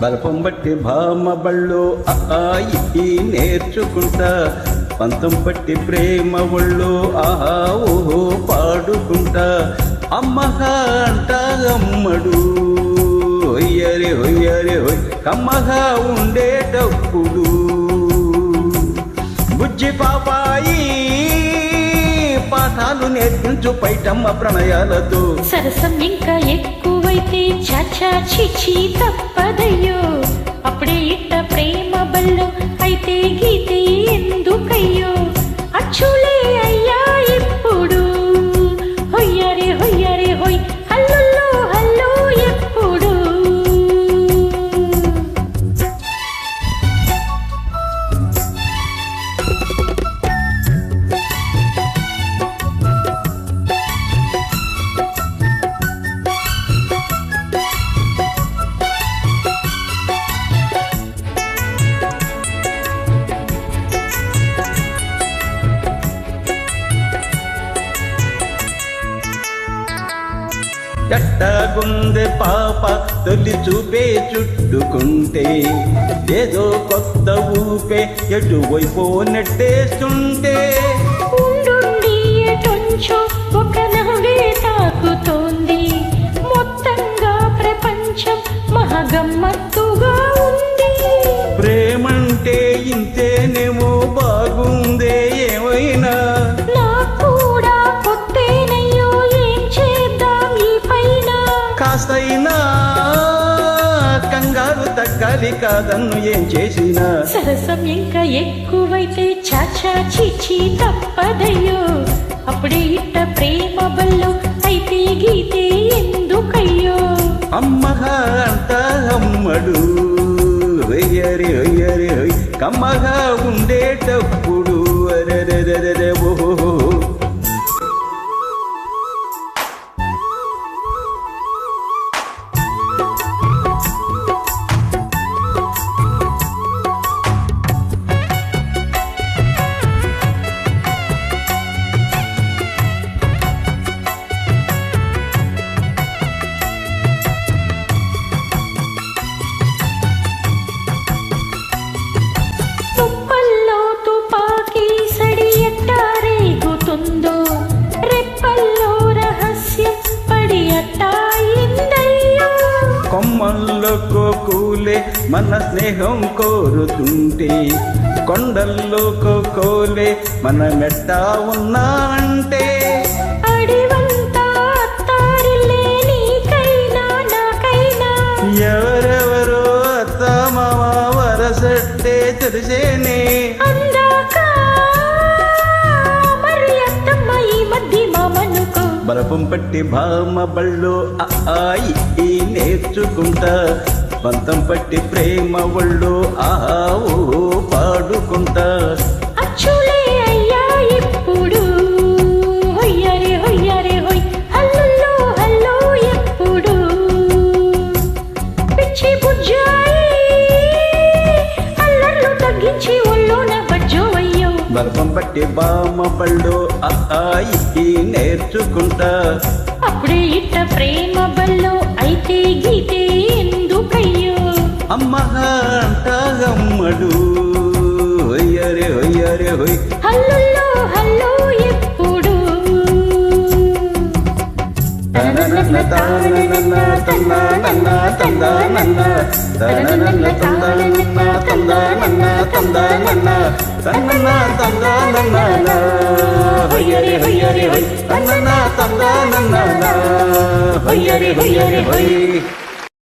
బలపం బట్టి భామ బళ్ళు ఈ నేర్చుకుంటా పంతం పట్టి ప్రేమ ఒళ్ళు ఆహా ఓహో పాడుకుంటా అమ్మగా అంట అమ్మడు హొయ్యరే హొయ్యరే హొయ్ కమ్మగా ఉండేటప్పుడు బుజ్జి పాపాయి పాఠాలు నేర్పించు పైటమ్మ ప్రణయాలతో సరసం ఇంకా ఎక్కువైతే చాచా చిచి తప్పదయ్యో అప్పుడే ఇట్ట ప్రేమ బల్లో అయితే గీతే ఎందుకయ్యో అచ్చులే అయ్యా ఇప్పుడు హొయ్యరే హొయ్యరే హొయ్ హల్లుల్లో హల్లు ఎప్పుడు చట్టగుందె పాప తొలి చూపే చుట్టుకుంటే ఏదో కొత్త ఊపే ఎటువైపో నెట్టేస్తుంటే ఉండుండి ఎటొంచో ఒక నవ్వే తాకుతోంది మొత్తంగా ప్రపంచం మహగమ్మత్తుగా ఉంది ప్రేమంటే ఇంతేనేమో బాగుందే ఏమైనా కాస్తైనా కంగారు తగ్గాలి కాదన్ను ఏం చేసినా సరసం ఇంకా ఎక్కువైతే చాచా చిచి తప్పదయ్యో అప్పుడే ఇట్ట ప్రేమ బల్లో అయితే గీతే ఎందుకయ్యో అమ్మగా అంట అమ్మడు వెయ్యరి వెయ్యరి కమ్మగా ఉండేటప్పుడు అరెరెరెరె ఓహో కొమ్మల్లో కోలే మన స్నేహం కోరుతుంటే కొండల్లో కోలే మన మెట్ట ఉన్నా అంటే ఎవరెవరో అత్త మామ వరసట్టే తెలిసేనే బలపం పట్టి భామ బళ్ళు ఈ నేర్చుకుంటా పంతం పట్టి ప్రేమ ఒళ్ళు ఆహా ఓ పాడుకుంటా అచ్చులే అయ్యా ఇప్పుడు హొయ్యరే హొయ్యరే హొయ్ హల్లుల్లో హల్లు ఎప్పుడు పిచ్చి బుజ్జాయి అల్లర్లు తగ్గించి ఒళ్ళోన బజ్జోవయ్యో బలపం పట్టి భామ బళ్ళు ఈ నేర్చుకుంటా అప్పుడే ఇట్ట ప్రేమ బల్లో అయితే గీతే ఎందుకయ్యో అమ్మగా అంట అమ్మడు హొయ్యరే హొయ్యరే హొయ్ హల్లుల్లో హల్లు ఎప్పుడు హొయ్యరే హొయ్యరే హొయ్ హొయ్యరే హొయ్యరే హొయ్